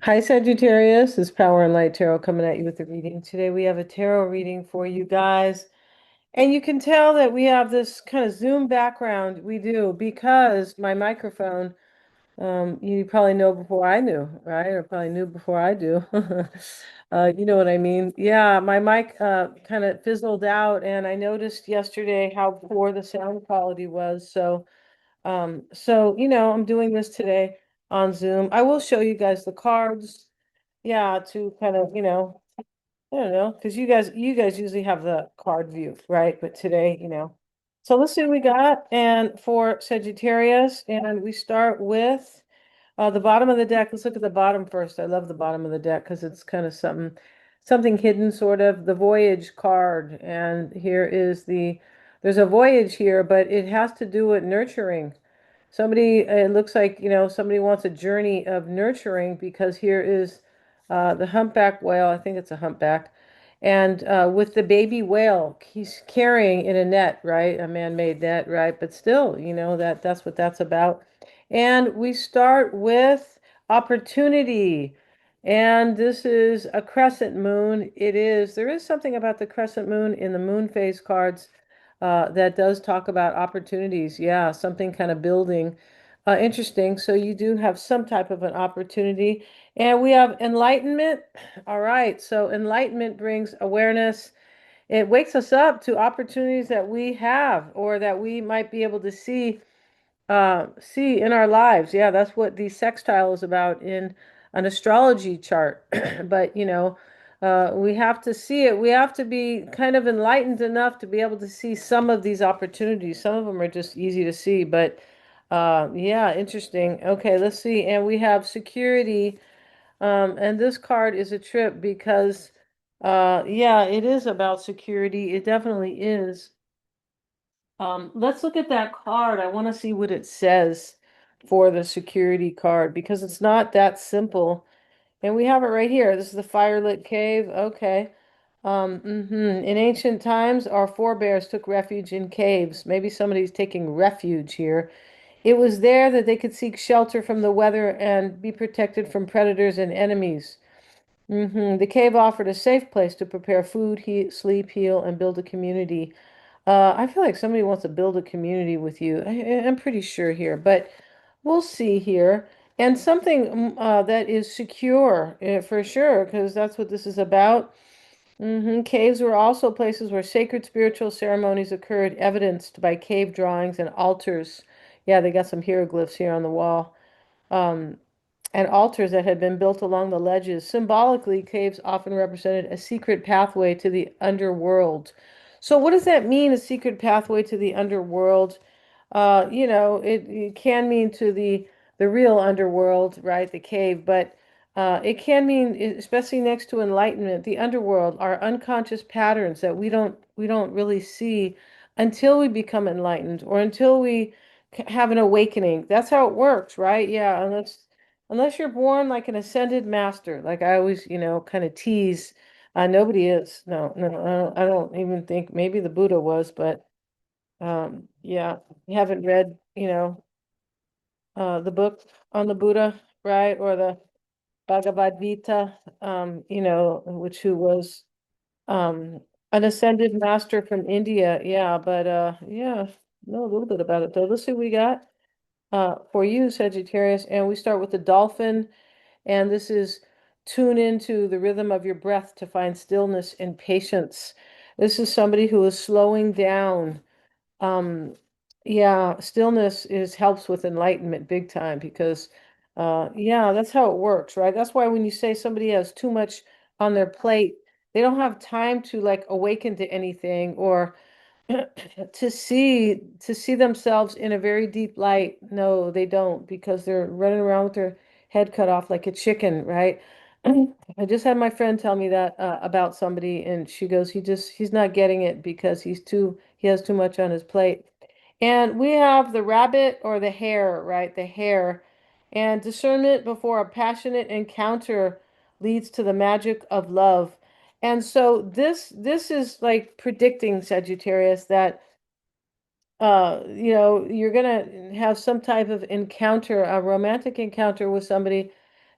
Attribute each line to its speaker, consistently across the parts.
Speaker 1: Hi, Sagittarius. This is Power and Light Tarot coming at you with the reading. Today we have a tarot reading for you guys. And you can tell that we have this kind of Zoom background. We do because my microphone, you probably know before I knew, right? Or probably knew before I do. You know what I mean? Yeah, my mic kind of fizzled out, and I noticed yesterday how poor the sound quality was. So I'm doing this today on Zoom. I will show you guys the cards. Yeah, to kind of, I don't know, because you guys usually have the card view, right? But today, So let's see what we got. And for Sagittarius, and we start with the bottom of the deck. Let's look at the bottom first. I love the bottom of the deck because it's kind of something hidden, sort of. The Voyage card. And there's a voyage here, but it has to do with nurturing. It looks like, somebody wants a journey of nurturing because here is the humpback whale. I think it's a humpback. And with the baby whale, he's carrying in a net, right? A man-made net, right? But still, that's what that's about. And we start with opportunity. And this is a crescent moon. There is something about the crescent moon in the moon phase cards that does talk about opportunities. Yeah, something kind of building. Interesting. So you do have some type of an opportunity. And we have enlightenment. All right. So enlightenment brings awareness. It wakes us up to opportunities that we have or that we might be able to see in our lives. Yeah, that's what the sextile is about in an astrology chart. But we have to see it. We have to be kind of enlightened enough to be able to see some of these opportunities. Some of them are just easy to see, but yeah, interesting. Okay, let's see. And we have security. And this card is a trip because yeah, it is about security. It definitely is. Let's look at that card. I want to see what it says for the security card because it's not that simple. And we have it right here. This is the firelit cave. Okay. In ancient times, our forebears took refuge in caves. Maybe somebody's taking refuge here. It was there that they could seek shelter from the weather and be protected from predators and enemies. The cave offered a safe place to prepare food, sleep, heal, and build a community. I feel like somebody wants to build a community with you. I'm pretty sure here, but we'll see here. And something that is secure for sure, because that's what this is about. Caves were also places where sacred spiritual ceremonies occurred, evidenced by cave drawings and altars. Yeah, they got some hieroglyphs here on the wall. Um, and altars that had been built along the ledges. Symbolically, caves often represented a secret pathway to the underworld. So, what does that mean, a secret pathway to the underworld? It can mean to the real underworld, right? The cave, but it can mean, especially next to enlightenment, the underworld, our unconscious patterns that we don't really see until we become enlightened or until we have an awakening. That's how it works, right? Yeah, unless you're born like an ascended master, like I always, kind of tease. Nobody is. No, no, I don't even think maybe the Buddha was, but yeah, you haven't read, the book on the Buddha, right? Or the Bhagavad Gita, which who was um an ascended master from India. Yeah, but yeah, know a little bit about it though. Let's see what we got for you, Sagittarius. And we start with the dolphin, and this is tune into the rhythm of your breath to find stillness and patience. This is somebody who is slowing down. Yeah, stillness is helps with enlightenment big time because yeah, that's how it works, right? That's why when you say somebody has too much on their plate, they don't have time to like awaken to anything or to see themselves in a very deep light. No, they don't because they're running around with their head cut off like a chicken, right? I just had my friend tell me that about somebody, and she goes, he's not getting it because he has too much on his plate. And we have the rabbit or the hare, right? The hare. And discernment before a passionate encounter leads to the magic of love. And so this is like predicting, Sagittarius, that you're gonna have some type of encounter, a romantic encounter with somebody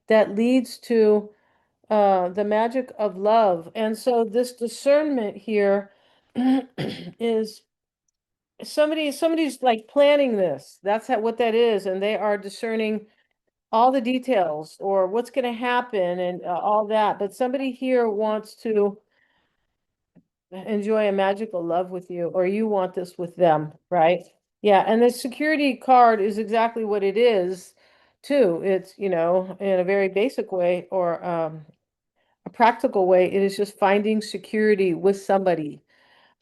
Speaker 1: that leads to the magic of love. And so this discernment here is somebody's like planning this. That's what that is, and they are discerning all the details or what's going to happen and all that. But somebody here wants to enjoy a magical love with you, or you want this with them, right? Yeah, and the security card is exactly what it is, too. It's, in a very basic way or a practical way, it is just finding security with somebody.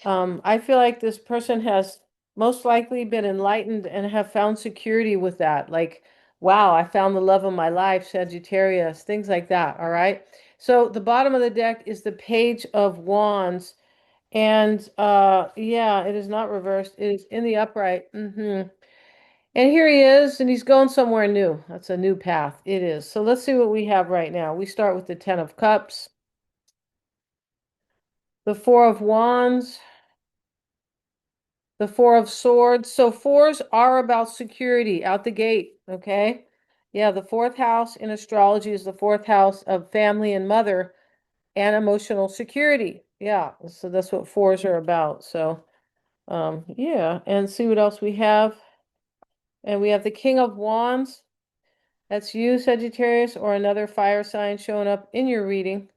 Speaker 1: I feel like this person has most likely been enlightened and have found security with that. Like, wow, I found the love of my life, Sagittarius, things like that. All right. So the bottom of the deck is the Page of Wands. And yeah, it is not reversed. It is in the upright. And here he is, and he's going somewhere new. That's a new path. It is. So let's see what we have right now. We start with the Ten of Cups, the Four of Wands, the Four of Swords. So fours are about security out the gate, okay? Yeah, the fourth house in astrology is the fourth house of family and mother and emotional security. Yeah, so that's what fours are about. So, yeah, and see what else we have. And we have the King of Wands. That's you, Sagittarius, or another fire sign showing up in your reading.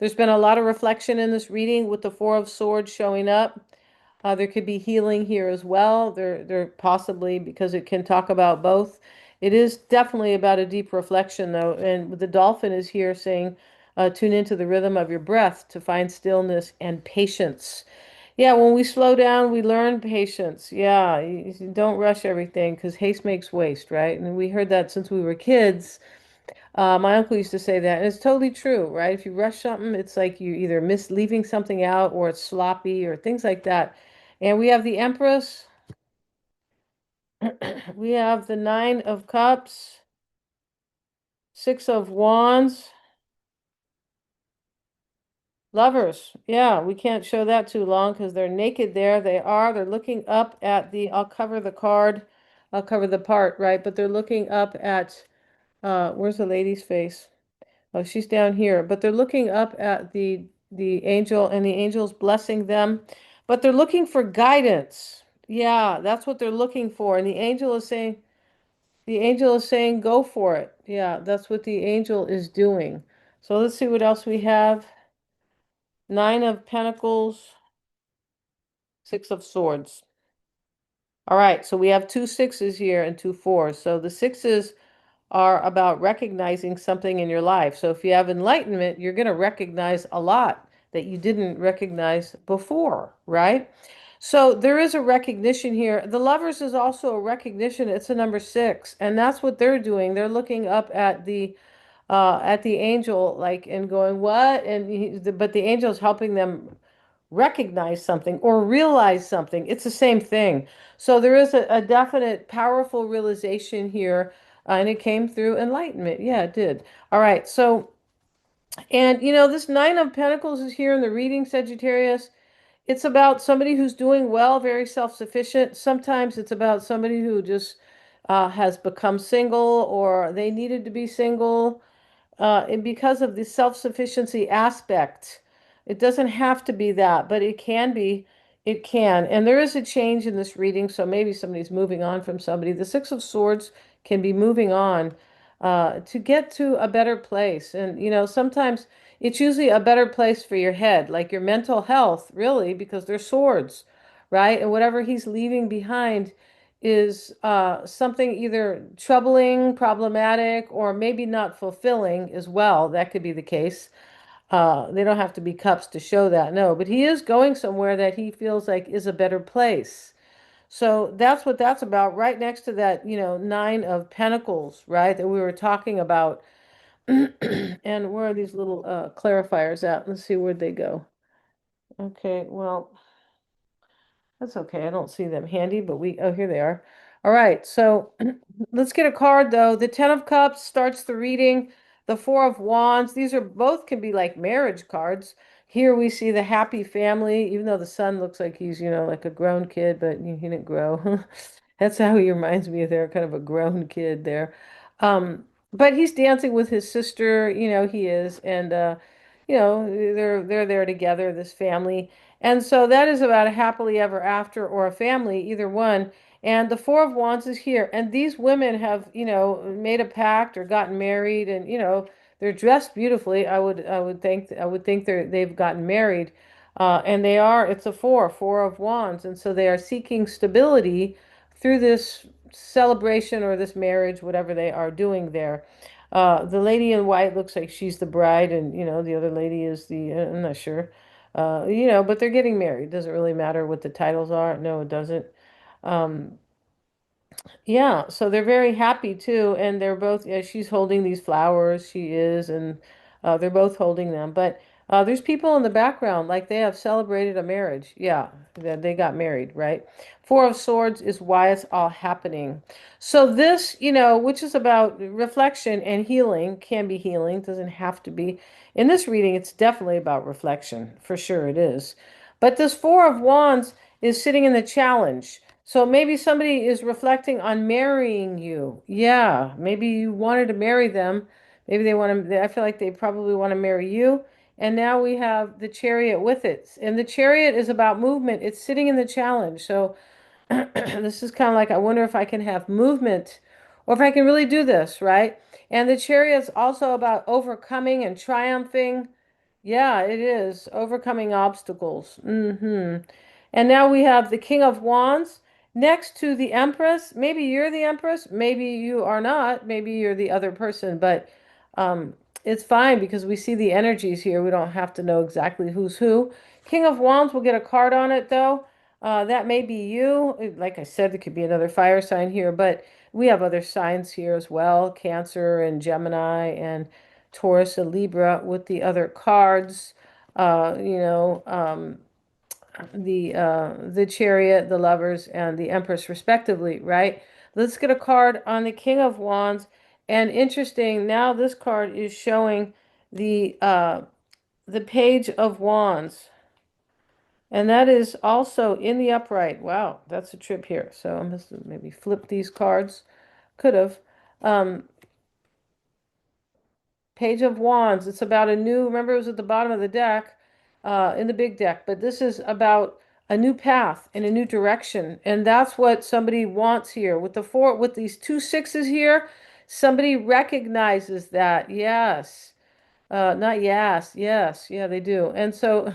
Speaker 1: There's been a lot of reflection in this reading with the Four of Swords showing up. There could be healing here as well. There possibly because it can talk about both. It is definitely about a deep reflection though, and the dolphin is here saying, tune into the rhythm of your breath to find stillness and patience. Yeah, when we slow down, we learn patience. Yeah, you don't rush everything because haste makes waste, right? And we heard that since we were kids. My uncle used to say that, and it's totally true, right? If you rush something, it's like you either miss leaving something out or it's sloppy or things like that. And we have the Empress, we have the Nine of Cups, Six of Wands, Lovers. Yeah, we can't show that too long because they're naked there. They're looking up at I'll cover the card, I'll cover the part, right? But they're looking up at, where's the lady's face? Oh, she's down here, but they're looking up at the angel and the angel's blessing them, but they're looking for guidance. Yeah, that's what they're looking for. And the angel is saying go for it. Yeah, that's what the angel is doing. So let's see what else we have. Nine of Pentacles, Six of Swords. All right, so we have two sixes here and two fours. So the sixes are about recognizing something in your life. So if you have enlightenment, you're going to recognize a lot that you didn't recognize before, right? So there is a recognition here. The lovers is also a recognition. It's a number six, and that's what they're doing. They're looking up at the angel, like, and going, what? And but the angel is helping them recognize something or realize something. It's the same thing. So there is a definite, powerful realization here, and it came through enlightenment. Yeah, it did. All right. So, and this Nine of Pentacles is here in the reading, Sagittarius. It's about somebody who's doing well, very self-sufficient. Sometimes it's about somebody who just has become single or they needed to be single and because of the self-sufficiency aspect, it doesn't have to be that, but it can be. It can. And there is a change in this reading, so maybe somebody's moving on from somebody. The Six of Swords can be moving on to get to a better place. And, sometimes it's usually a better place for your head, like your mental health, really, because they're swords, right? And whatever he's leaving behind is something either troubling, problematic, or maybe not fulfilling as well. That could be the case. They don't have to be cups to show that, no, but he is going somewhere that he feels like is a better place. So that's what that's about, right next to that, Nine of Pentacles, right, that we were talking about. And where are these little clarifiers at? Let's see where'd they go. Okay, well, that's okay. I don't see them handy, but oh, here they are. All right, so let's get a card though. The Ten of Cups starts the reading. The Four of Wands. These are both can be like marriage cards. Here we see the happy family, even though the son looks like he's, like a grown kid, but he didn't grow. That's how he reminds me of there, kind of a grown kid there. But he's dancing with his sister, he is, and they're there together, this family. And so that is about a happily ever after or a family, either one. And the Four of Wands is here. And these women have, made a pact or gotten married and, they're dressed beautifully. I would think they've gotten married. And it's a four of wands. And so they are seeking stability through this celebration or this marriage, whatever they are doing there. The lady in white looks like she's the bride, and the other lady is I'm not sure. But they're getting married. Doesn't really matter what the titles are. No, it doesn't. Um, yeah, so they're very happy too, and they're both, yeah, she's holding these flowers, she is, and they're both holding them. But there's people in the background, like they have celebrated a marriage. Yeah, they got married, right? Four of Swords is why it's all happening. So this, which is about reflection and healing, can be healing, doesn't have to be. In this reading, it's definitely about reflection, for sure it is. But this Four of Wands is sitting in the challenge. So maybe somebody is reflecting on marrying you. Yeah, maybe you wanted to marry them. Maybe they want to, I feel like they probably want to marry you. And now we have the chariot with it. And the chariot is about movement. It's sitting in the challenge. So this is kind of like, I wonder if I can have movement or if I can really do this, right? And the chariot's also about overcoming and triumphing. Yeah, it is. Overcoming obstacles. And now we have the King of Wands next to the Empress. Maybe you're the Empress, maybe you are not, maybe you're the other person, but um, it's fine because we see the energies here. We don't have to know exactly who's who. King of Wands will get a card on it though. That may be you. Like I said, there could be another fire sign here, but we have other signs here as well, Cancer and Gemini and Taurus and Libra with the other cards. Uh, you know, um, the Chariot, the Lovers, and the Empress, respectively, right? Let's get a card on the King of Wands. And interesting, now this card is showing the Page of Wands. And that is also in the upright. Wow, that's a trip here. So I must have maybe flip these cards. Could have. Um, Page of Wands. It's about a new, remember it was at the bottom of the deck, in the big deck, but this is about a new path and a new direction. And that's what somebody wants here. With these two sixes here, somebody recognizes that. Yes. Not yes, yes, yeah, they do. And so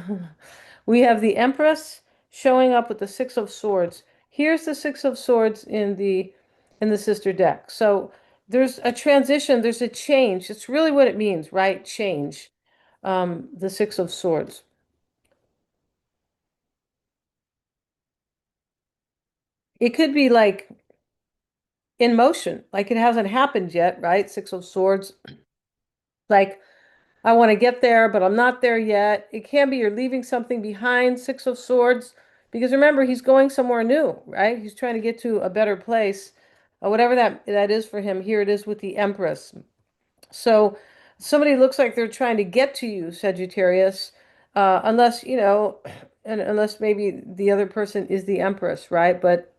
Speaker 1: we have the Empress showing up with the Six of Swords. Here's the Six of Swords in the sister deck. So there's a transition, there's a change. It's really what it means, right? Change. The Six of Swords. It could be like in motion, like it hasn't happened yet, right? Six of Swords. Like I want to get there, but I'm not there yet. It can be you're leaving something behind, Six of Swords, because remember, he's going somewhere new, right? He's trying to get to a better place, whatever that is for him. Here it is with the Empress. So somebody looks like they're trying to get to you, Sagittarius, unless, and unless maybe the other person is the Empress, right? But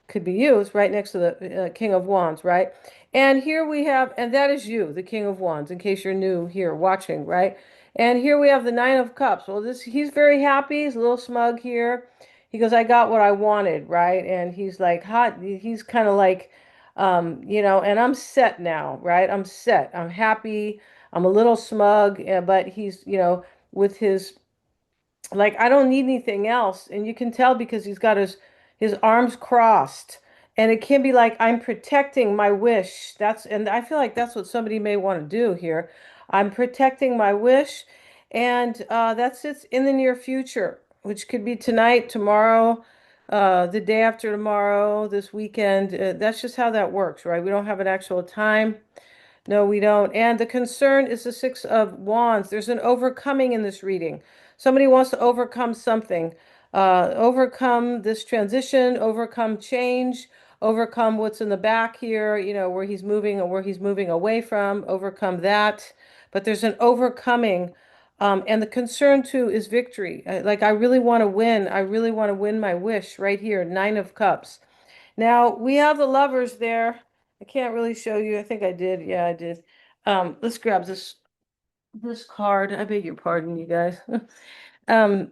Speaker 1: could be you. It's right next to the King of Wands, right? And here we have, and that is you, the King of Wands, in case you're new here watching, right? And here we have the Nine of Cups. Well, he's very happy. He's a little smug here. He goes, I got what I wanted, right? And he's like hot. He's kind of like, and I'm set now, right? I'm set. I'm happy. I'm a little smug, but he's, with his like I don't need anything else. And you can tell because he's got his arms crossed. And it can be like I'm protecting my wish. And I feel like that's what somebody may want to do here. I'm protecting my wish, and that's it's in the near future, which could be tonight, tomorrow, the day after tomorrow, this weekend. That's just how that works, right? We don't have an actual time. No, we don't. And the concern is the Six of Wands. There's an overcoming in this reading. Somebody wants to overcome something, overcome this transition, overcome change, overcome what's in the back here, where he's moving or where he's moving away from, overcome that. But there's an overcoming And the concern too is victory. Like I really want to win. I really want to win my wish right here, Nine of Cups. Now we have the lovers there. I can't really show you. I think I did. Yeah, I did. Let's grab this card. I beg your pardon, you guys. Um,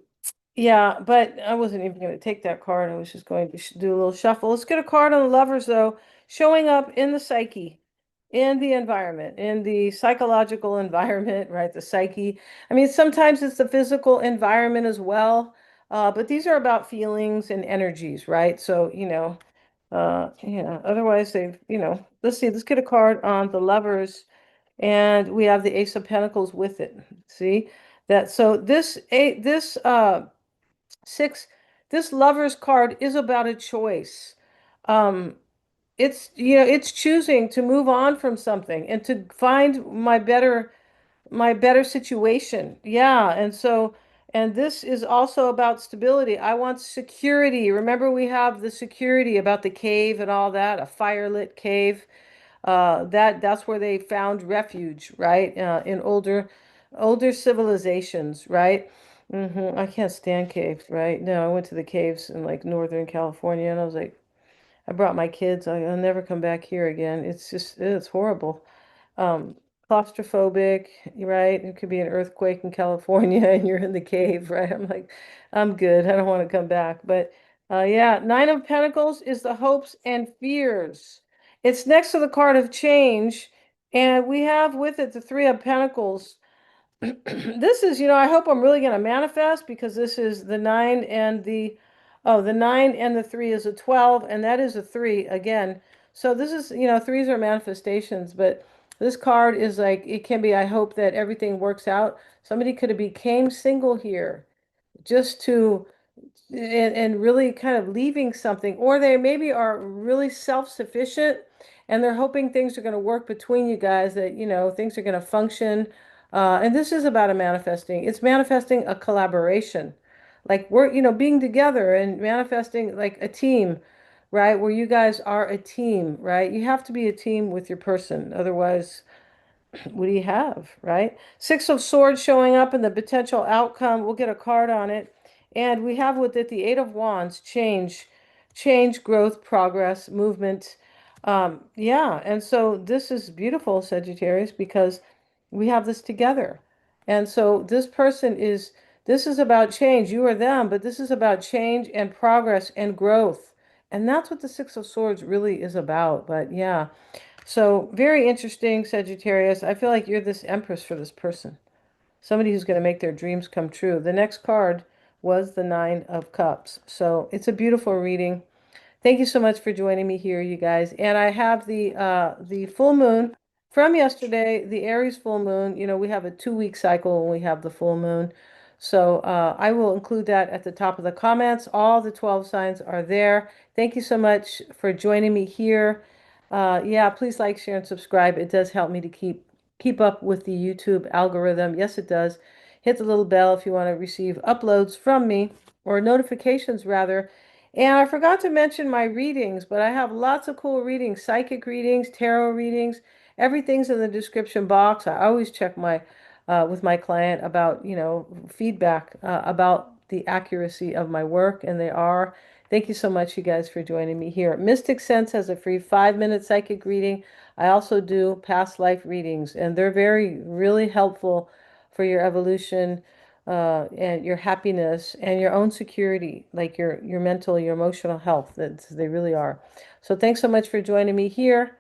Speaker 1: yeah, but I wasn't even going to take that card. I was just going to do a little shuffle. Let's get a card on the lovers, though, showing up in the psyche, in the environment, in the psychological environment, right? The psyche. I mean, sometimes it's the physical environment as well, but these are about feelings and energies, right? So, yeah, otherwise let's see, let's get a card on the lovers, and we have the Ace of Pentacles with it. See that? So this six, this lover's card is about a choice. Um, it's choosing to move on from something and to find my better situation. Yeah, and this is also about stability. I want security. Remember, we have the security about the cave and all that, a firelit cave. That's where they found refuge, right? In older civilizations, right? I can't stand caves, right? No, I went to the caves in like Northern California, and I was like, I brought my kids. I'll never come back here again. It's horrible. Um, Claustrophobic, right? It could be an earthquake in California and you're in the cave, right? I'm like, I'm good. I don't want to come back. But yeah, Nine of Pentacles is the hopes and fears. It's next to the card of change, and we have with it the Three of Pentacles. This is, I hope I'm really going to manifest, because this is the nine and the nine and the three is a 12, and that is a three again. So this is, threes are manifestations, but this card is like, it can be, I hope that everything works out. Somebody could have became single here just to and really kind of leaving something, or they maybe are really self-sufficient and they're hoping things are going to work between you guys, that things are going to function. And this is about a manifesting, it's manifesting a collaboration, like we're being together and manifesting like a team, right, where you guys are a team, right? You have to be a team with your person, otherwise what do you have, right? Six of Swords showing up in the potential outcome. We'll get a card on it. And we have with it the Eight of Wands, change, growth, progress, movement. Yeah, and so this is beautiful, Sagittarius, because we have this together. And so this is about change. You are them, but this is about change and progress and growth. And that's what the Six of Swords really is about. But yeah. So very interesting, Sagittarius. I feel like you're this empress for this person. Somebody who's going to make their dreams come true. The next card was the Nine of Cups. So it's a beautiful reading. Thank you so much for joining me here, you guys. And I have the full moon from yesterday, the Aries full moon. We have a 2-week cycle when we have the full moon. So I will include that at the top of the comments. All the 12 signs are there. Thank you so much for joining me here. Yeah, please like, share, and subscribe. It does help me to keep up with the YouTube algorithm. Yes, it does. Hit the little bell if you want to receive uploads from me, or notifications rather. And I forgot to mention my readings, but I have lots of cool readings, psychic readings, tarot readings. Everything's in the description box. I always check my with my client about, feedback about the accuracy of my work, and they are. Thank you so much, you guys, for joining me here. Mystic Sense has a free 5-minute psychic reading. I also do past life readings, and they're really helpful for your evolution, and your happiness and your own security, like your mental, your emotional health. They really are. So thanks so much for joining me here.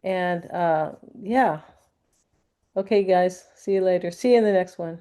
Speaker 1: And yeah. Okay, guys. See you later. See you in the next one.